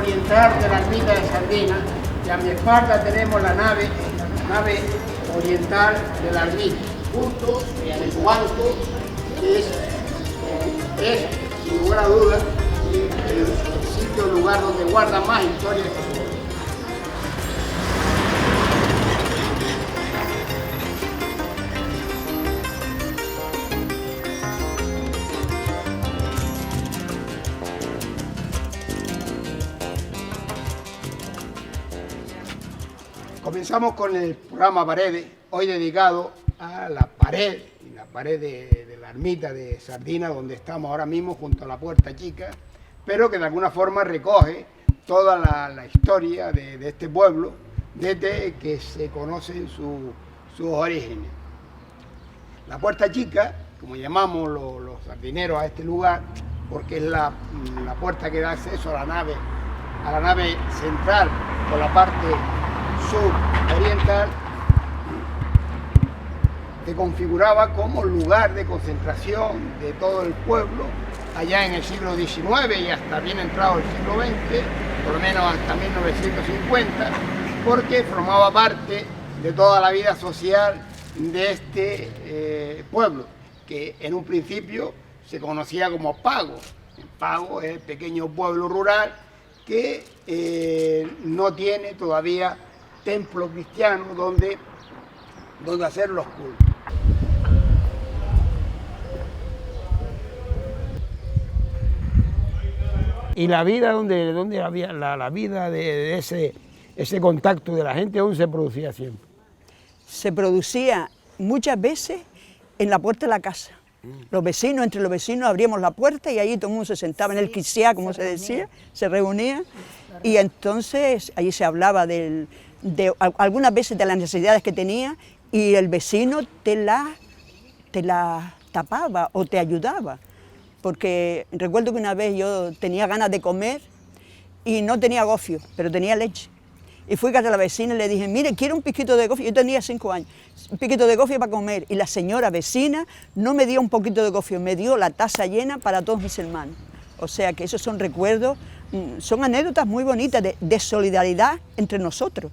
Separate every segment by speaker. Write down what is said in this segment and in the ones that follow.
Speaker 1: oriental de la ermita de Sardina, y a mi espalda tenemos la nave oriental de la ermita. Justo en el banco es sin lugar a dudas el sitio, el lugar donde guarda más historia. Comenzamos con el programa Paredes, hoy dedicado a la pared de la ermita de Sardina, donde estamos ahora mismo junto a la Puerta Chica, pero que de alguna forma recoge toda la historia de este pueblo desde que se conocen sus orígenes. La Puerta Chica, como llamamos los sardineros a este lugar, porque es la puerta que da acceso a la nave central por la parte suroriental, se configuraba como lugar de concentración de todo el pueblo allá en el siglo XIX y hasta bien entrado el siglo XX, por lo menos hasta 1950, porque formaba parte de toda la vida social de este pueblo, que en un principio se conocía como Pago. Pago es el pequeño pueblo rural que no tiene todavía templo cristiano donde hacer los cultos. Y la vida donde había la vida de ese contacto de la gente, ¿dónde se producía siempre?
Speaker 2: Se producía muchas veces en la puerta de la casa. Los vecinos, entre los vecinos abríamos la puerta y ahí todo el mundo se sentaba en el quiciá, como se decía, se reunía, y entonces allí se hablaba algunas veces de las necesidades que tenía, y el vecino te la tapaba o te ayudaba. Porque recuerdo que una vez yo tenía ganas de comer y no tenía gofio, pero tenía leche. Y fui a casa de la vecina y le dije, mire, quiero un piquito de gofio. Yo tenía 5 años, un piquito de gofio para comer. Y la señora vecina no me dio un poquito de gofio, me dio la taza llena para todos mis hermanos. O sea que esos son recuerdos, son anécdotas muy bonitas de solidaridad entre nosotros.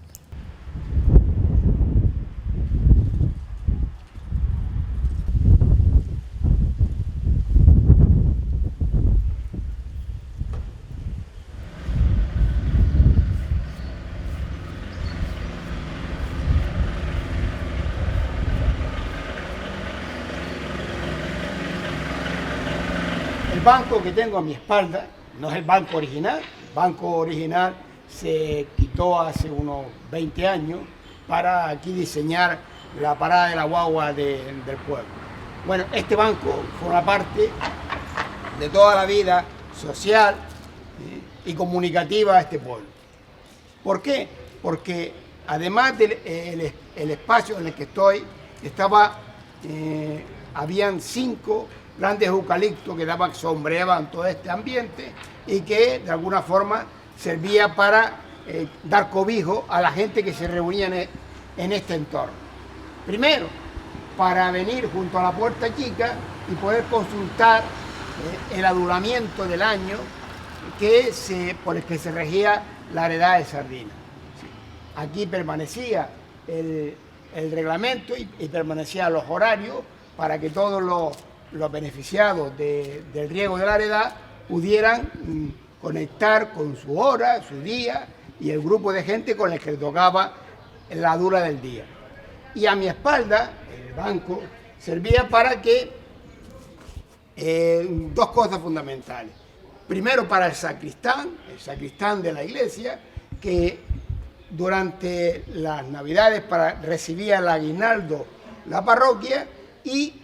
Speaker 1: El banco que tengo a mi espalda no es el banco original. El banco original se quitó hace unos 20 años para aquí diseñar la parada de la guagua del pueblo. Bueno, este banco forma parte de toda la vida social y comunicativa de este pueblo. ¿Por qué? Porque además del el espacio en el que estoy, habían 5 grandes eucaliptos que sombreaban todo este ambiente y que de alguna forma servía para dar cobijo a la gente que se reunía en este entorno. Primero, para venir junto a la Puerta Chica y poder consultar el adulamiento del año por el que se regía la heredad de Sardina. Aquí permanecía el reglamento y permanecían los horarios para que todos los beneficiados del riego de la heredad pudieran conectar con su hora, su día y el grupo de gente con el que le tocaba la dura del día. Y a mi espalda, el banco, servía para que dos cosas fundamentales. Primero para el sacristán de la iglesia, que durante las Navidades recibía el aguinaldo la parroquia y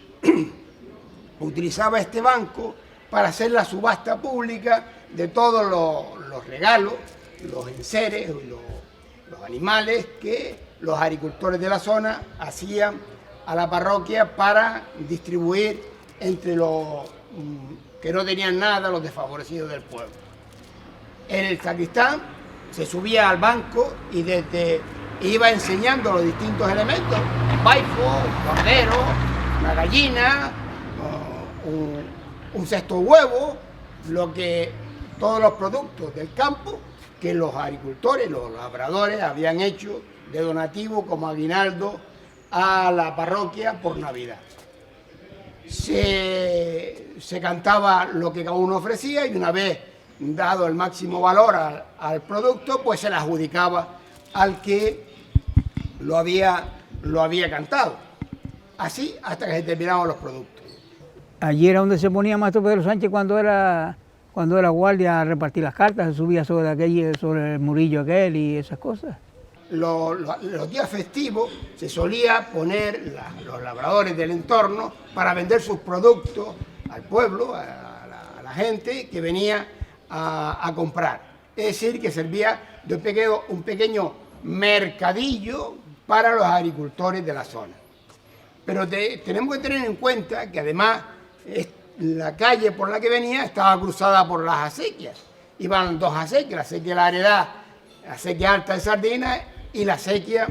Speaker 1: utilizaba este banco para hacer la subasta pública de todos los regalos, los enseres, los animales que los agricultores de la zona hacían a la parroquia para distribuir entre los que no tenían nada, los desfavorecidos del pueblo. El sacristán se subía al banco y iba enseñando los distintos elementos, un baifo, un cordero, una gallina, un cesto de huevo, todos los productos del campo que los agricultores, los labradores, habían hecho de donativo como aguinaldo a la parroquia por Navidad. Se cantaba lo que cada uno ofrecía y una vez dado el máximo valor al producto, pues se le adjudicaba al que lo había cantado. Así hasta que se terminaban los productos.
Speaker 3: Allí era donde se ponía Maestro Pedro Sánchez cuando era guardia a repartir las cartas, se subía sobre el murillo aquel y esas cosas.
Speaker 1: Los días festivos se solía poner los labradores del entorno para vender sus productos al pueblo, a la gente que venía a comprar. Es decir, que servía de un pequeño mercadillo para los agricultores de la zona. Pero tenemos que tener en cuenta que además la calle por la que venía estaba cruzada por las acequias. Iban dos acequias, la acequia de la Heredad, la acequia alta de Sardina y la acequia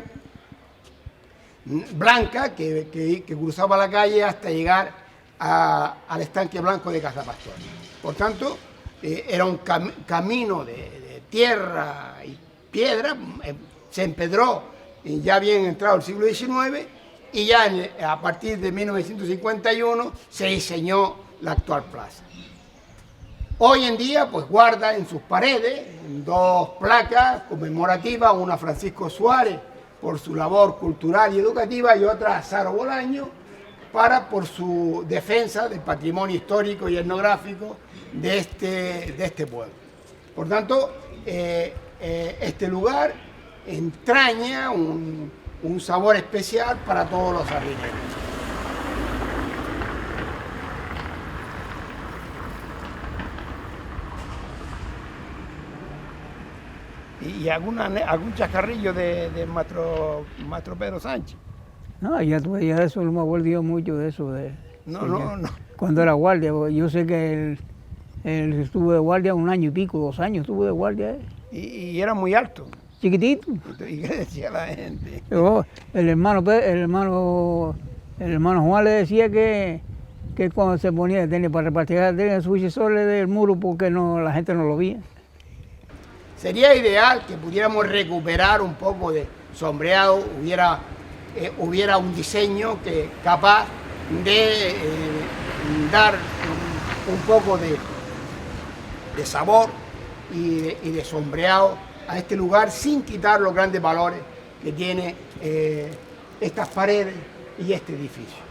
Speaker 1: blanca que cruzaba la calle hasta llegar al estanque blanco de Cazapastor. Por tanto, era un camino de tierra y piedra, se empedró ya bien entrado el siglo XIX y ya a partir de 1951 se diseñó la actual plaza. Hoy en día pues guarda en sus paredes dos placas conmemorativas, una a Francisco Suárez por su labor cultural y educativa y otra a Saro Bolaño por su defensa del patrimonio histórico y etnográfico de este pueblo. Por tanto, este lugar entraña un sabor especial para todos los sardineros. ¿Y algún chascarrillo de Maestro Pedro Sánchez?
Speaker 3: No, ya eso no me acuerdo mucho de eso.
Speaker 1: No.
Speaker 3: Cuando era guardia, yo sé que él estuvo de guardia 1 año y pico, 2 años estuvo de guardia.
Speaker 1: Y era muy alto.
Speaker 3: Chiquitito.
Speaker 1: ¿Y qué decía la gente?
Speaker 3: El hermano Juan le decía que cuando se ponía para repartir tenía su sucesores del muro porque la gente no lo veía.
Speaker 1: Sería ideal que pudiéramos recuperar un poco de sombreado, hubiera un diseño capaz de dar un poco de sabor y de sombreado a este lugar sin quitar los grandes valores que tiene estas paredes y este edificio.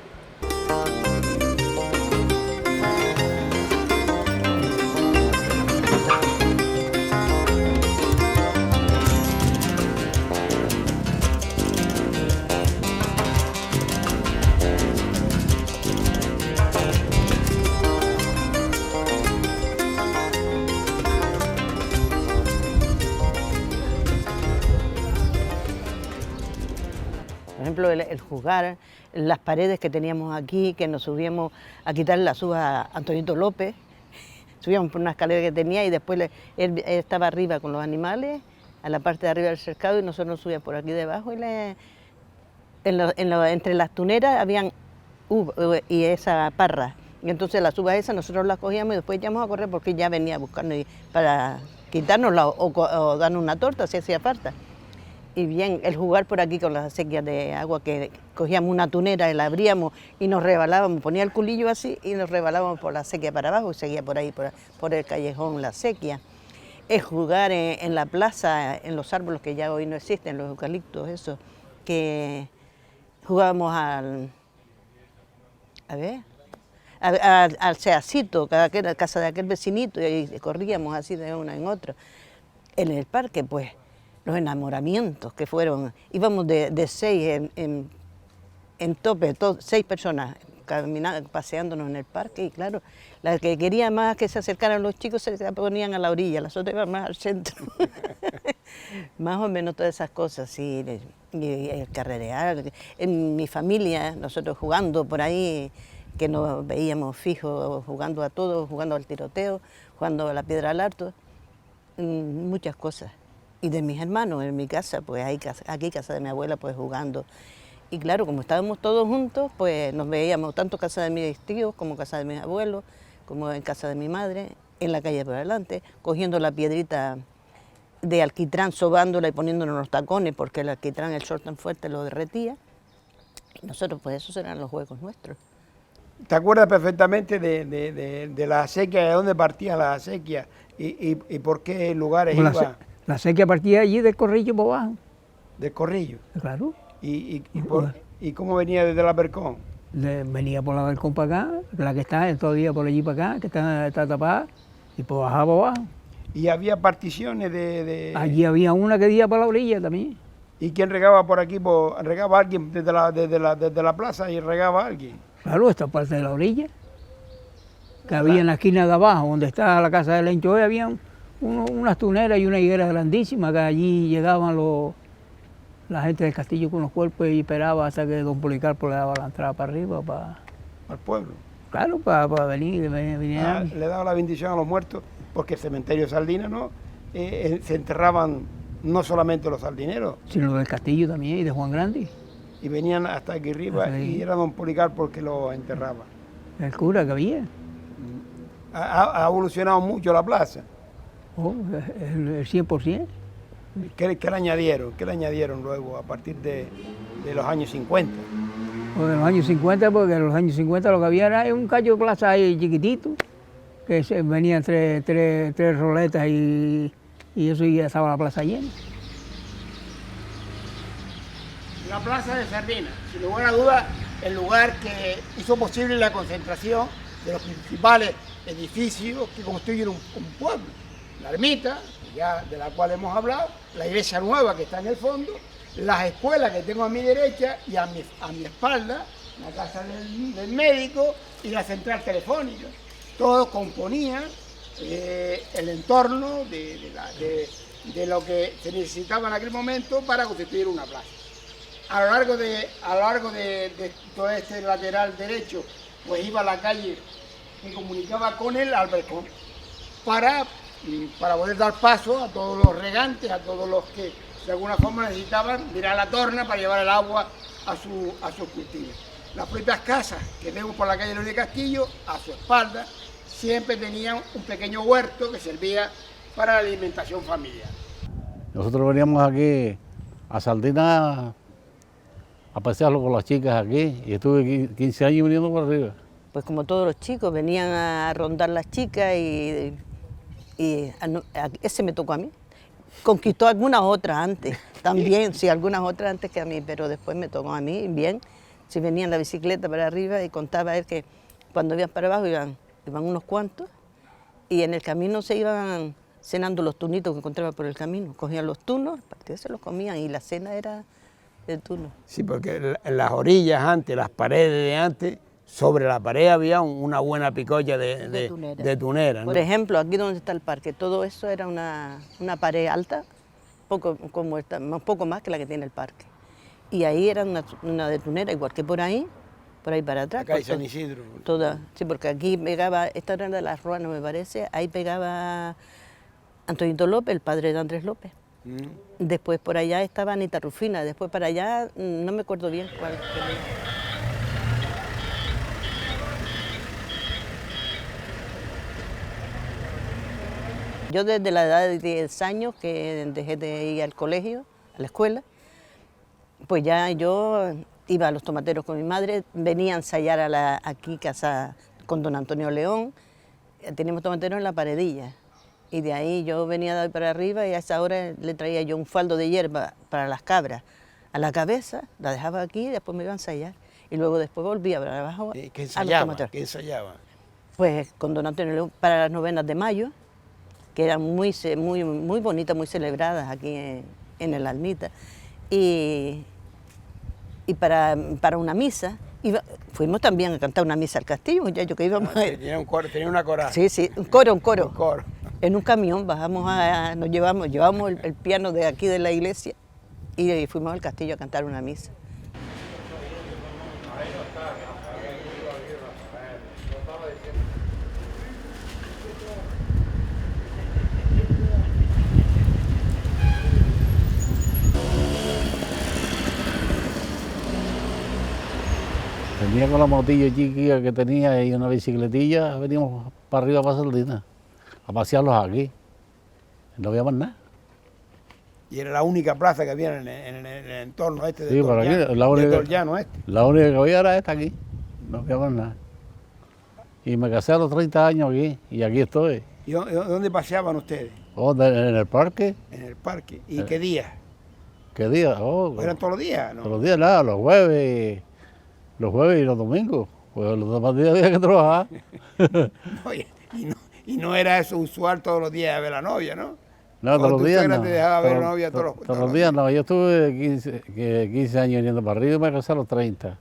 Speaker 4: Por ejemplo, el jugar, las paredes que teníamos aquí, que nos subíamos a quitar las uvas a Antonito López, subíamos por una escalera que tenía y después él estaba arriba con los animales, a la parte de arriba del cercado y nosotros nos subíamos por aquí debajo y entre las tuneras habían uvas y esa parra. Y entonces las uvas esas nosotros las cogíamos y después íbamos a correr porque ya venía a buscarnos para quitárnoslas o darnos una torta si hacía falta. Y bien, el jugar por aquí con las acequias de agua, que cogíamos una tunera y la abríamos y nos rebalábamos, ponía el culillo así y nos rebalábamos por la acequia para abajo y seguía por ahí, por el callejón la acequia. El jugar en la plaza, en los árboles que ya hoy no existen, los eucaliptos, eso, que jugábamos al seacito, cada casa de aquel vecinito, y corríamos así de una en otra. En el parque, pues, los enamoramientos que fueron, íbamos de 6 en tope, 6 personas caminando, paseándonos en el parque y claro, la que quería más que se acercaran los chicos se ponían a la orilla, las otras iban más al centro. Más o menos todas esas cosas, y el carrerear. En mi familia, nosotros jugando por ahí, que nos veíamos fijos, jugando a todos, jugando al tiroteo, jugando a la piedra al arto, muchas cosas. Y de mis hermanos, en mi casa, pues aquí casa de mi abuela, pues jugando. Y claro, como estábamos todos juntos, pues nos veíamos tanto en casa de mis tíos, como en casa de mis abuelos, como en casa de mi madre, en la calle por adelante, cogiendo la piedrita de alquitrán sobándola y poniéndonos los tacones, porque el alquitrán, el sol tan fuerte, lo derretía. Y nosotros, pues esos eran los juegos nuestros.
Speaker 1: ¿Te acuerdas perfectamente de la acequia, de dónde partía la acequia y por qué lugares
Speaker 3: Pues
Speaker 1: iba?
Speaker 3: la acequia partía allí del Corrillo por abajo.
Speaker 1: Del Corrillo.
Speaker 3: Claro.
Speaker 1: ¿Y cómo venía desde la Percón?
Speaker 3: Venía por la balcón para acá, la que está todavía por allí para acá, que está tapada, y pues bajaba por abajo.
Speaker 1: ¿Y había particiones
Speaker 3: Allí había una que iba para la orilla también.
Speaker 1: ¿Y quién regaba por aquí? ¿Regaba alguien desde la plaza y regaba alguien?
Speaker 3: Claro, esta parte de la orilla, que había en la esquina de abajo, donde está la casa de Lencho, había unas tuneras y una higuera grandísima, que allí llegaban la gente del castillo con los cuerpos y esperaba hasta que don Policarpo le daba la entrada para arriba,
Speaker 1: Al pueblo.
Speaker 3: claro, para venir.
Speaker 1: Le daba la bendición a los muertos, porque el cementerio de Sardina, ¿no? Se enterraban no solamente los sardineros,
Speaker 3: Sino del castillo también y de Juan Grande,
Speaker 1: y venían hasta aquí arriba, y era don Policarpo el que los enterraba.
Speaker 3: el cura que había.
Speaker 1: Ha evolucionado mucho la plaza.
Speaker 3: Oh, el 100%.
Speaker 1: ¿Qué le añadieron? ¿Qué le añadieron luego a partir de los años 50?
Speaker 3: Pues en los años 50, porque en los años 50 lo que había era un callo de plaza ahí chiquitito, que venían tres roletas y eso, y ya estaba la plaza llena.
Speaker 1: La plaza de Sardina, sin lugar a dudas, el lugar que hizo posible la concentración de los principales edificios que construyen un pueblo. La ermita, ya de la cual hemos hablado, la iglesia nueva que está en el fondo, las escuelas que tengo a mi derecha y a mi espalda, la casa del médico y la central telefónica. Todos componían el entorno de lo que se necesitaba en aquel momento para constituir una plaza. A lo largo de todo este lateral derecho, pues iba la calle que comunicaba con el Albercón para poder dar paso a todos los regantes, a todos los que de alguna forma necesitaban mirar la torna para llevar el agua a sus cultivos. Las propias casas que vemos por la calle León de Castillo, a su espalda, siempre tenían un pequeño huerto que servía para la alimentación familiar.
Speaker 5: Nosotros veníamos aquí a Sardina a pasearlo con las chicas aquí, y estuve 15 años viniendo por arriba.
Speaker 4: Pues como todos los chicos, venían a rondar las chicas y ese me tocó a mí. Conquistó algunas otras antes, también, sí, algunas otras antes que a mí, pero después me tocó a mí, bien. Si venía en la bicicleta para arriba, y contaba él que cuando iban para abajo iban unos cuantos, y en el camino se iban cenando los tunitos que encontraban por el camino. Cogían los tunos, se los comían, y la cena era de tuno.
Speaker 1: Sí, porque en las orillas antes, las paredes de antes, sobre la pared había una buena picolla de tunera, ¿no?
Speaker 4: Por ejemplo, aquí donde está el parque, todo eso era una pared alta, un poco más que la que tiene el parque. Y ahí era una de tunera, igual que por ahí para atrás.
Speaker 1: Acá hay San Isidro.
Speaker 4: Sí, porque aquí pegaba, esta era de las Ruanas, me parece, ahí pegaba Antonito López, el padre de Andrés López. Después por allá estaba Anita Rufina, después para allá no me acuerdo bien cuál. Yo desde la edad de 10 años que dejé de ir al colegio, a la escuela, pues ya yo iba a los tomateros con mi madre, venía a ensayar aquí casa con don Antonio León, teníamos tomateros en la Paredilla. Y de ahí yo venía de ahí para arriba, y a esa hora le traía yo un faldo de hierba para las cabras a la cabeza, la dejaba aquí y después me iba a ensayar. Y luego después volvía para abajo
Speaker 1: ¿Qué
Speaker 4: a los
Speaker 1: ensayaba?
Speaker 4: tomateros.
Speaker 1: ¿Qué ensayaba?
Speaker 4: Pues con don Antonio León para las novenas de mayo, que eran muy bonitas, muy celebradas aquí en el Almita. Y para una misa, fuimos también a cantar una misa al castillo, muchachos, que íbamos a...
Speaker 1: Tenía una coral.
Speaker 4: Sí, un coro.
Speaker 1: Un coro.
Speaker 4: En un camión llevamos el piano de aquí de la iglesia y fuimos al castillo a cantar una misa.
Speaker 5: Venía con la motilla chiquilla que tenía y una bicicletilla, veníamos para arriba para Sardina, a pasearlos aquí. No había más nada.
Speaker 1: Y era la única plaza que había en el entorno este de
Speaker 5: Sí, por aquí, la única-
Speaker 1: de Torllano este.
Speaker 5: La única que había era esta aquí, no había más nada. Y me casé a los 30 años aquí, y aquí estoy.
Speaker 1: ¿Y dónde paseaban ustedes?
Speaker 5: En el parque.
Speaker 1: En el parque. ¿Y qué días?
Speaker 5: ¿Qué día? Oh,
Speaker 1: ¿Eran todos los días?
Speaker 5: todos
Speaker 1: ¿No?
Speaker 5: los días nada, los jueves y los domingos. Pues los demás días había que trabajar.
Speaker 1: Oye, y no era eso usual todos los días ver a la novia, ¿no?
Speaker 5: No,
Speaker 1: ¿O
Speaker 5: todos los
Speaker 1: tu
Speaker 5: días
Speaker 1: suegra
Speaker 5: no.
Speaker 1: te dejaba ver a la
Speaker 5: Todos-
Speaker 1: novia
Speaker 5: todos
Speaker 1: todos
Speaker 5: los días no. Yo estuve 15 años viniendo para arriba y me casé a los 30.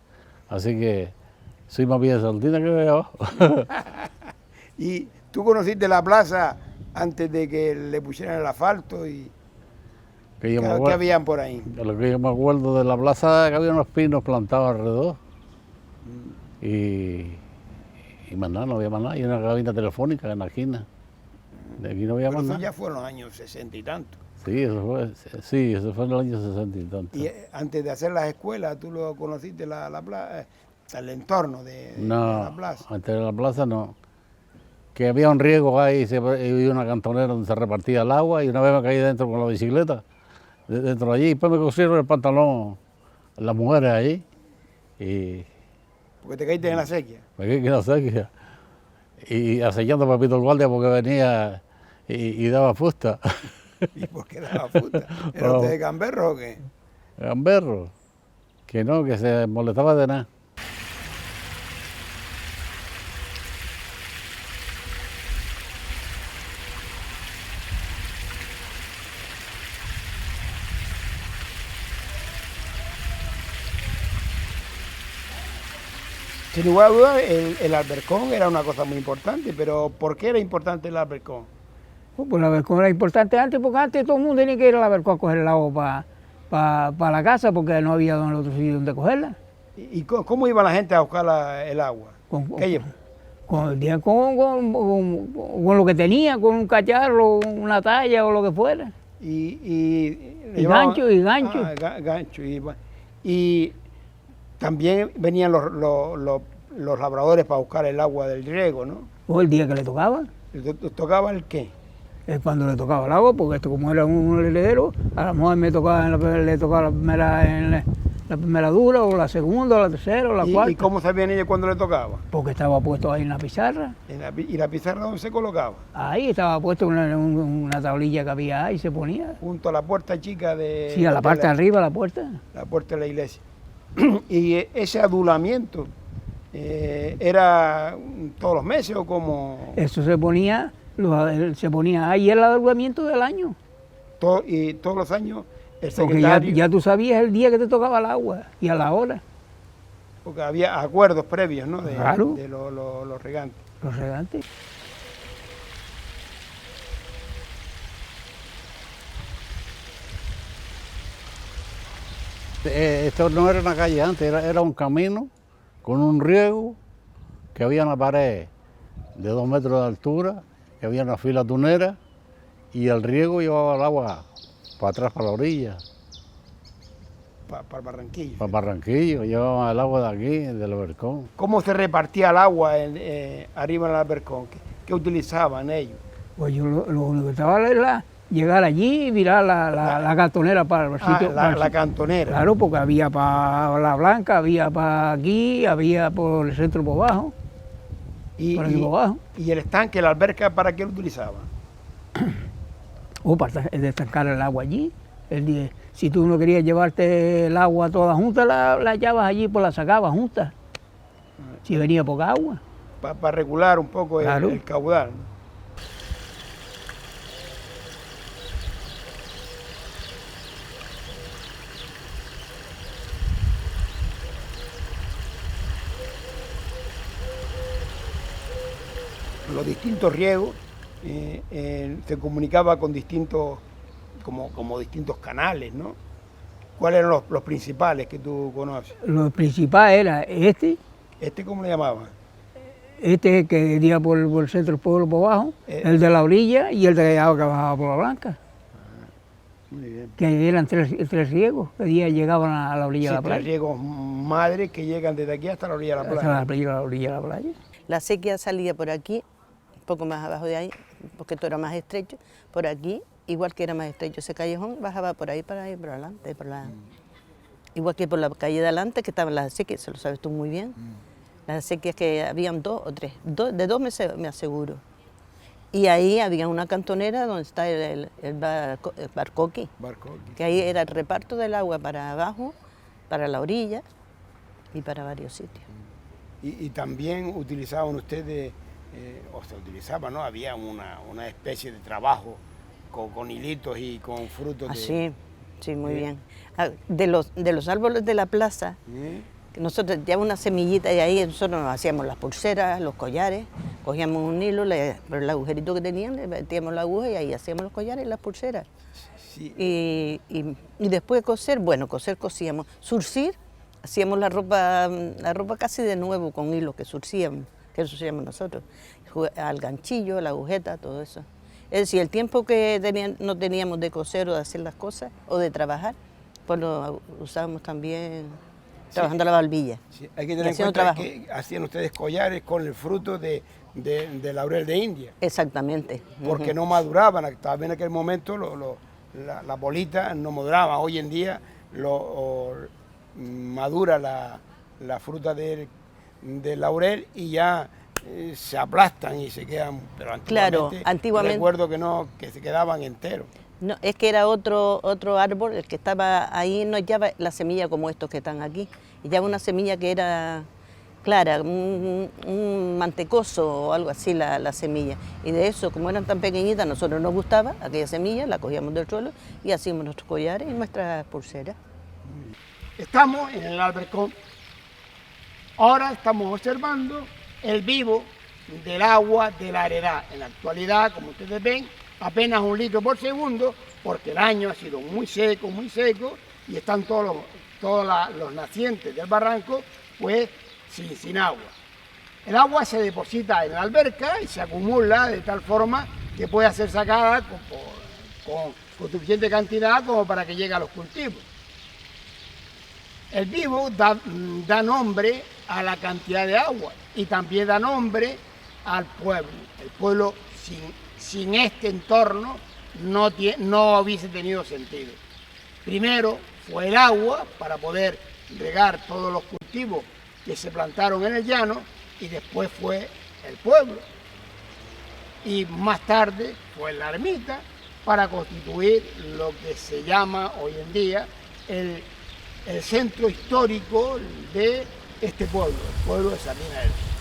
Speaker 5: Así que soy más bien sardina que veo.
Speaker 1: ¿Y tú conociste la plaza antes de que le pusieran el asfalto? Y
Speaker 5: Que yo me
Speaker 1: ¿qué
Speaker 5: acuerdo-
Speaker 1: habían por ahí?
Speaker 5: Lo que yo me acuerdo de la plaza, que había unos pinos plantados alrededor. Y más nada, no había más nada. Y una cabina telefónica en la esquina. De aquí no había
Speaker 1: Pero
Speaker 5: más
Speaker 1: eso
Speaker 5: nada.
Speaker 1: ya fueron los años 60 y tanto.
Speaker 5: Sí, eso fue en el año 60 y tanto.
Speaker 1: Y antes de hacer las escuelas, ¿tú lo conociste la plaza, el entorno de
Speaker 5: No,
Speaker 1: la plaza?
Speaker 5: antes de la plaza no. Que había un riego ahí y había una cantonera donde se repartía el agua y una vez me caí dentro con la bicicleta, dentro de allí, y después me cosieron el pantalón las mujeres allí y
Speaker 1: Porque te caíste en la sequía.
Speaker 5: me quedé en la sequía. Y acechando a Pepito el Guardia porque venía y daba fusta.
Speaker 1: ¿Y por qué daba puta? ¿Era
Speaker 5: Pero-
Speaker 1: usted de Gamberro o qué?
Speaker 5: Gamberro, que no, que se molestaba de nada.
Speaker 1: Sin lugar a dudas, el albercón era una cosa muy importante, pero ¿por qué era importante el albercón?
Speaker 3: Pues la Bercón era importante antes, porque antes todo el mundo tenía que ir a la Bercón a coger el agua para la casa, porque no había otro sitio donde cogerla.
Speaker 1: ¿Y cómo iba la gente a buscar el agua?
Speaker 3: Con-
Speaker 1: ¿Qué llevó?
Speaker 3: Con lo que tenía, con un cacharro, una talla o lo que fuera.
Speaker 1: Y
Speaker 3: gancho, y gancho.
Speaker 1: Ah, gancho. Y también venían los labradores para buscar el agua del riego, ¿no?
Speaker 3: O el día que le tocaba,
Speaker 1: ¿Tocaba el qué?
Speaker 3: es cuando le tocaba el agua, porque esto como era un heredero, a lo mejor le tocaba la primera dura, o la segunda, o la tercera, o la cuarta.
Speaker 1: ¿Y cómo sabían ellos cuándo le tocaba?
Speaker 3: Porque estaba puesto ahí en la pizarra.
Speaker 1: ¿Y la pizarra dónde se colocaba?
Speaker 3: Ahí estaba puesto una tablilla que había ahí y se ponía.
Speaker 1: Junto a la puerta chica de...
Speaker 3: Sí, a la parte de arriba, la puerta.
Speaker 1: La puerta de la iglesia. ¿Y ese adulamiento era todos los meses o como
Speaker 3: Eso se ponía ahí el adornamiento del año.
Speaker 1: y todos los años el
Speaker 3: Porque
Speaker 1: secretario?
Speaker 3: ya tú sabías el día que te tocaba el agua y a la hora,
Speaker 1: Porque había acuerdos previos, ¿no?
Speaker 3: Claro.
Speaker 1: De los regantes.
Speaker 3: los regantes.
Speaker 5: Esto no era una calle antes, era un camino con un riego, que había una pared de 2 metros de altura, que había una fila tunera y el riego llevaba el agua para atrás, para la orilla,
Speaker 1: Para Barranquilla.
Speaker 5: para Barranquillo, llevaban el agua de aquí, del Bercón.
Speaker 1: ¿Cómo se repartía el agua arriba en el albercón? ¿Qué utilizaban ellos?
Speaker 3: Pues yo lo único que estaba era llegar allí y mirar la cantonera para el sitio. para el
Speaker 1: La
Speaker 3: sitio.
Speaker 1: cantonera.
Speaker 3: Claro, porque había para La Blanca, había para aquí, había por el centro por abajo,
Speaker 1: Y,
Speaker 3: por aquí por abajo.
Speaker 1: y el estanque, la alberca, ¿para qué lo utilizaban?
Speaker 3: O para destancar el agua allí. Si tú no querías llevarte el agua toda junta, la echabas allí, pues la sacabas junta. Si venía poca agua.
Speaker 1: Para regular un poco
Speaker 3: Claro.
Speaker 1: el caudal, ¿no? Los distintos riegos se comunicaba con distintos, como distintos canales, ¿no? ¿Cuáles eran los principales que tú conoces?
Speaker 3: Lo principal era
Speaker 1: ¿Cómo le llamaban?
Speaker 3: este que iba por el centro del pueblo por abajo, el de la orilla y el de agua que bajaba por La Blanca.
Speaker 1: Muy bien.
Speaker 3: Que eran tres riegos que llegaban a la orilla de la
Speaker 1: Sí, tres
Speaker 3: playa.
Speaker 1: riegos madres que llegan desde aquí hasta la orilla de la
Speaker 3: Hasta
Speaker 1: playa.
Speaker 3: la orilla de la playa.
Speaker 4: La sequía salía por aquí, un poco más abajo de ahí, porque esto era más estrecho, por aquí, igual que era más estrecho ese callejón, bajaba por ahí para ir por adelante, igual que por la calle de adelante, que estaban las acequias, eso lo sabes tú muy bien. Las acequias que habían 2 o 3, de 2 me aseguro. Y ahí había una cantonera donde está el Barcoqui, que ahí era el reparto del agua para abajo, para la orilla y para varios sitios.
Speaker 1: Y también utilizaban ustedes, o se utilizaba, ¿no? Había una especie de trabajo con hilitos y con frutos de...
Speaker 4: Sí, muy bien. De los árboles de la plaza, nosotros llevábamos una semillita y ahí nosotros nos hacíamos las pulseras, los collares, cogíamos un hilo, por el agujerito que tenían, le metíamos la aguja y ahí hacíamos los collares y las pulseras.
Speaker 1: Sí.
Speaker 4: Y después de coser, cosíamos. Surcir, hacíamos la ropa casi de nuevo con hilo que surcíamos nosotros. Al ganchillo, la agujeta, todo eso. Es decir, el tiempo que no teníamos de coser o de hacer las cosas o de trabajar, pues lo usábamos también trabajando la barbilla.
Speaker 1: Sí, hay que tener en cuenta que hacían ustedes collares con el fruto de laurel de India.
Speaker 4: Exactamente.
Speaker 1: Porque no maduraban, también en aquel momento las bolitas no maduraban. Hoy en día madura la fruta del laurel y ya se aplastan y se quedan, pero antiguamente recuerdo que se quedaban enteros.
Speaker 4: No, es que era otro árbol, el que estaba ahí no llevaba la semilla como estos que están aquí, y llevaba una semilla que era clara, un mantecoso o algo así la semilla. Y de eso, como eran tan pequeñitas, a nosotros nos gustaba aquella semilla, la cogíamos del suelo y hacíamos nuestros collares y nuestras pulseras.
Speaker 1: Estamos en el Albercón. Ahora estamos observando el vivo del agua de la Heredad. En la actualidad, como ustedes ven, apenas 1 litro por segundo, porque el año ha sido muy seco, y están todos los nacientes del barranco, pues sin agua. El agua se deposita en la alberca y se acumula de tal forma que puede ser sacada con suficiente cantidad como para que llegue a los cultivos. El vivo da nombre a la cantidad de agua y también da nombre al pueblo. El pueblo sin este entorno no hubiese tenido sentido. Primero fue el agua para poder regar todos los cultivos que se plantaron en el llano y después fue el pueblo. Y más tarde fue la ermita para constituir lo que se llama hoy en día el centro histórico de este pueblo, el pueblo de Sardina del Sur.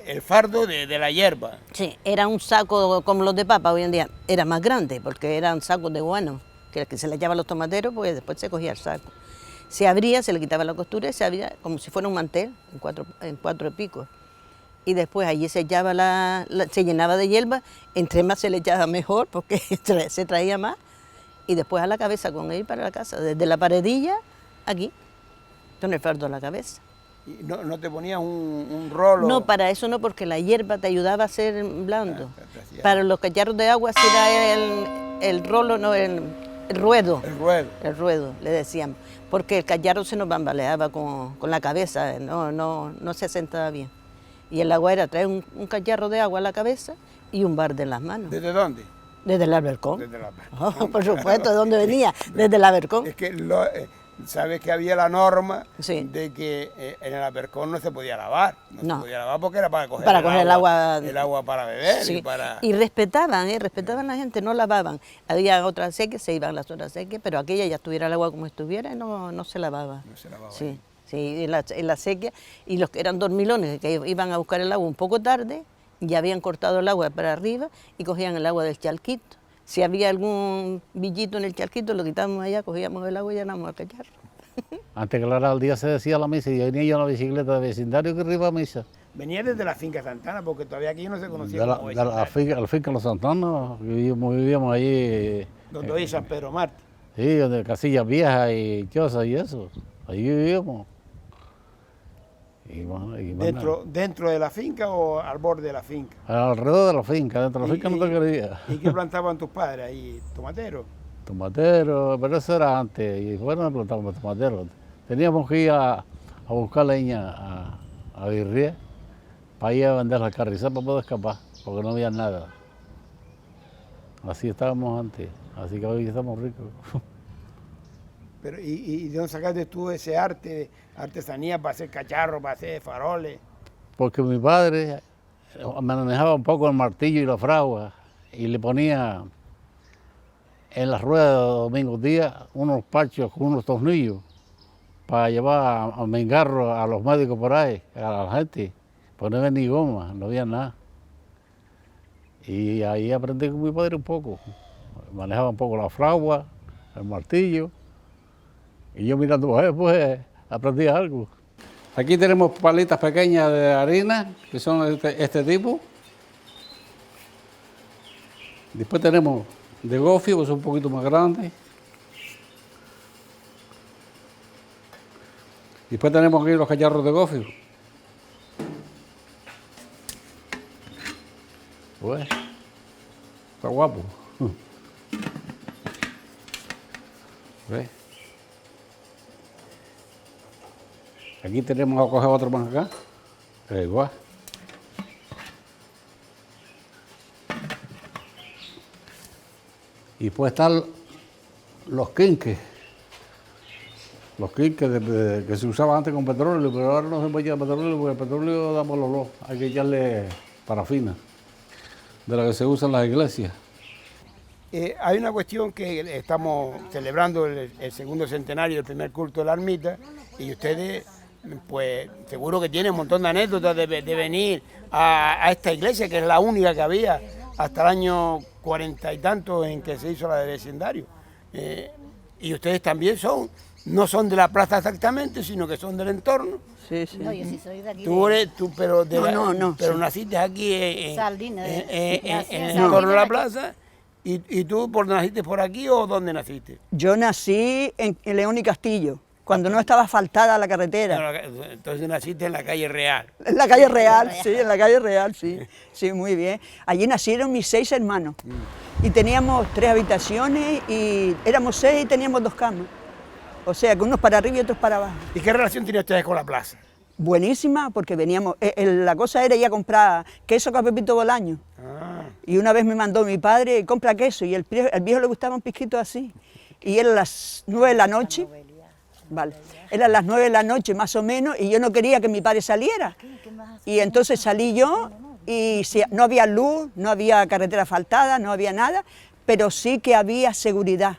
Speaker 1: El fardo de la hierba.
Speaker 4: Sí, era un saco como los de papa hoy en día, era más grande porque eran sacos de guano, que se le echaba a los tomateros, pues después se cogía el saco. Se abría, se le quitaba la costura y se abría como si fuera un mantel en cuatro picos. Y después allí se echaba se llenaba de hierba, entre más se le echaba mejor porque se traía más. Y después a la cabeza con él para la casa, desde la paredilla aquí, con el fardo a la cabeza.
Speaker 1: ¿Y no te ponías un rolo?
Speaker 4: No, para eso no, porque la hierba te ayudaba a ser blando. Para los cacharros de agua sí era el rolo, no, el ruedo.
Speaker 1: El ruedo.
Speaker 4: El ruedo, le decíamos. Porque el cacharro se nos bambaleaba con la cabeza, no se sentaba bien. Y el agua era traer un cacharro de agua a la cabeza y un barde en las manos.
Speaker 1: ¿Desde dónde?
Speaker 4: Desde el Albercón.
Speaker 1: Desde el Albercón.
Speaker 4: Oh, por supuesto, ¿de dónde venía? Desde el Albercón.
Speaker 1: Es que sabes que había la norma
Speaker 4: Sí.
Speaker 1: de que en el Albercón no se podía lavar. No se podía lavar porque era para coger,
Speaker 4: el agua.
Speaker 1: El agua para beber.
Speaker 4: Sí.
Speaker 1: Y
Speaker 4: respetaban a la gente, no lavaban. Había otras seques, se iban las otras seques, pero aquella ya estuviera el agua como estuviera y no se lavaba.
Speaker 1: No se lavaba.
Speaker 4: Sí, sí, en la sequía. Y los que eran dormilones, que iban a buscar el agua un poco tarde, ya habían cortado el agua para arriba y cogían el agua del charquito. Si había algún villito en el charquito, lo quitábamos allá, cogíamos el agua y llenamos el cacharro.
Speaker 5: Antes que al día se decía la misa y venía yo en la bicicleta de vecindario que iba a misa.
Speaker 1: Venía desde la finca Santana, porque todavía aquí no se conocía
Speaker 5: De
Speaker 1: como
Speaker 5: la finca Los Santanos, vivíamos allí.
Speaker 1: Donde hoy es San Pedro Mártir.
Speaker 5: Sí, de casillas viejas y chozas y eso. Allí vivíamos.
Speaker 1: ¿Dentro de la finca o al borde de la finca?
Speaker 5: Alrededor de la finca, dentro de la finca no te creía.
Speaker 1: ¿Y qué plantaban tus padres ahí? ¿Tomateros?
Speaker 5: Tomateros, pero eso era antes, y bueno, plantábamos tomateros. Teníamos que ir a buscar leña a Virría para ir a vender la carrizal para poder escapar, porque no había nada. Así estábamos antes, así que hoy estamos ricos.
Speaker 1: Pero, ¿y de dónde sacaste tú ese arte, artesanía para hacer cacharros, para hacer faroles?
Speaker 5: Porque mi padre manejaba un poco el martillo y la fragua y le ponía en las ruedas de Domingo Díaz unos parchos con unos tornillos para llevar a mengarro a los médicos por ahí, a la gente, porque no había ni goma, no había nada. Y ahí aprendí con mi padre un poco, manejaba un poco la fragua, el martillo, y yo mirando pues aprendí algo. Aquí tenemos palitas pequeñas de harina, que son este tipo. Después tenemos de gofio, que son un poquito más grandes. Después tenemos aquí los cacharros de gofio. Pues, está guapo. ¿Ves? Aquí tenemos a coger otro más acá. Igual. Y después están los quinques. Los quinques que se usaban antes con petróleo, pero ahora no se puede echar petróleo porque el petróleo da por olor. Hay que echarle parafina, de la que se usa en las iglesias.
Speaker 1: Hay una cuestión que estamos celebrando el segundo centenario del primer culto de la ermita y ustedes, pues seguro que tienen un montón de anécdotas de venir a esta iglesia, que es la única que había hasta el año 40 y tantos en que se hizo la de vecindario. Y ustedes también no son de la plaza exactamente, sino que son del entorno.
Speaker 2: Sí, sí.
Speaker 6: No, yo sí soy de aquí.
Speaker 1: Pero naciste aquí en
Speaker 6: Sardina.
Speaker 1: en el entorno de la plaza. ¿Y tú naciste por aquí o dónde naciste?
Speaker 2: Yo nací en León y Castillo, cuando no estaba asfaltada la carretera.
Speaker 1: Entonces naciste en la calle Real.
Speaker 2: En la calle Real, sí, en la calle Real, sí. Sí, muy bien. Allí nacieron mis 6 hermanos. Y teníamos 3 habitaciones y éramos 6 y teníamos 2 camas. O sea, que unos para arriba y otros para abajo.
Speaker 1: ¿Y qué relación tienen ustedes con la plaza?
Speaker 2: Buenísima, porque veníamos, la cosa era ir a comprar queso con Pepito Bolaño. Y una vez me mandó mi padre, compra queso, y el viejo le gustaba un pisquito así. Y eran las 9 de la noche, vale, eran las 9 de la noche más o menos, y yo no quería que mi padre saliera. Y entonces salí yo, y no había luz, no había carretera asfaltada, no había nada, pero sí que había seguridad.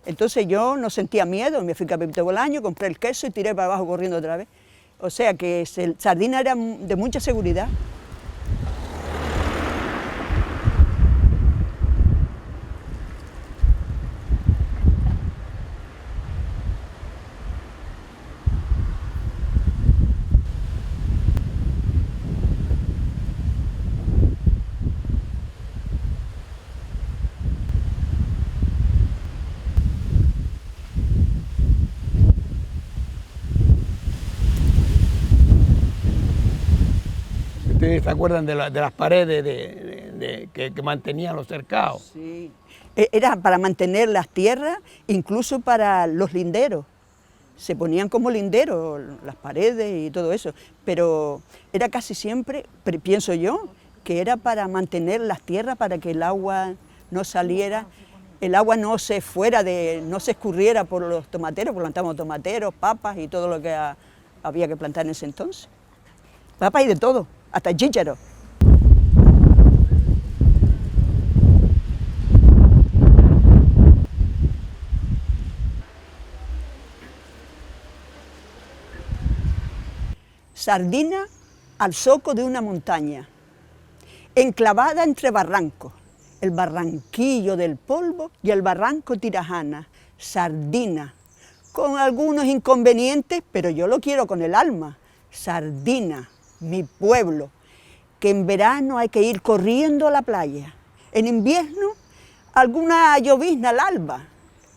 Speaker 2: Entonces yo no sentía miedo, me fui a Pepito Bolaño, compré el queso y tiré para abajo corriendo otra vez. O sea que Sardina era de mucha seguridad.
Speaker 1: ¿Ustedes se acuerdan de las paredes que mantenían los cercados?
Speaker 2: Sí. Era para mantener las tierras, incluso para los linderos. Se ponían como linderos las paredes y todo eso, pero era casi siempre, pienso yo, que era para mantener las tierras, para que el agua no saliera, el agua no se escurriera por los tomateros, plantamos tomateros, papas y todo lo que había que plantar en ese entonces. Papas y de todo, hasta chícharos. Sardina al zoco de una montaña, enclavada entre barrancos, el barranquillo del Polvo y el barranco Tirajana, Sardina, con algunos inconvenientes, pero yo lo quiero con el alma. Sardina, mi pueblo, que en verano hay que ir corriendo a la playa, en invierno alguna llovizna al alba,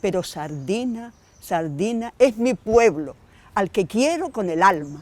Speaker 2: pero Sardina, Sardina es mi pueblo, al que quiero con el alma.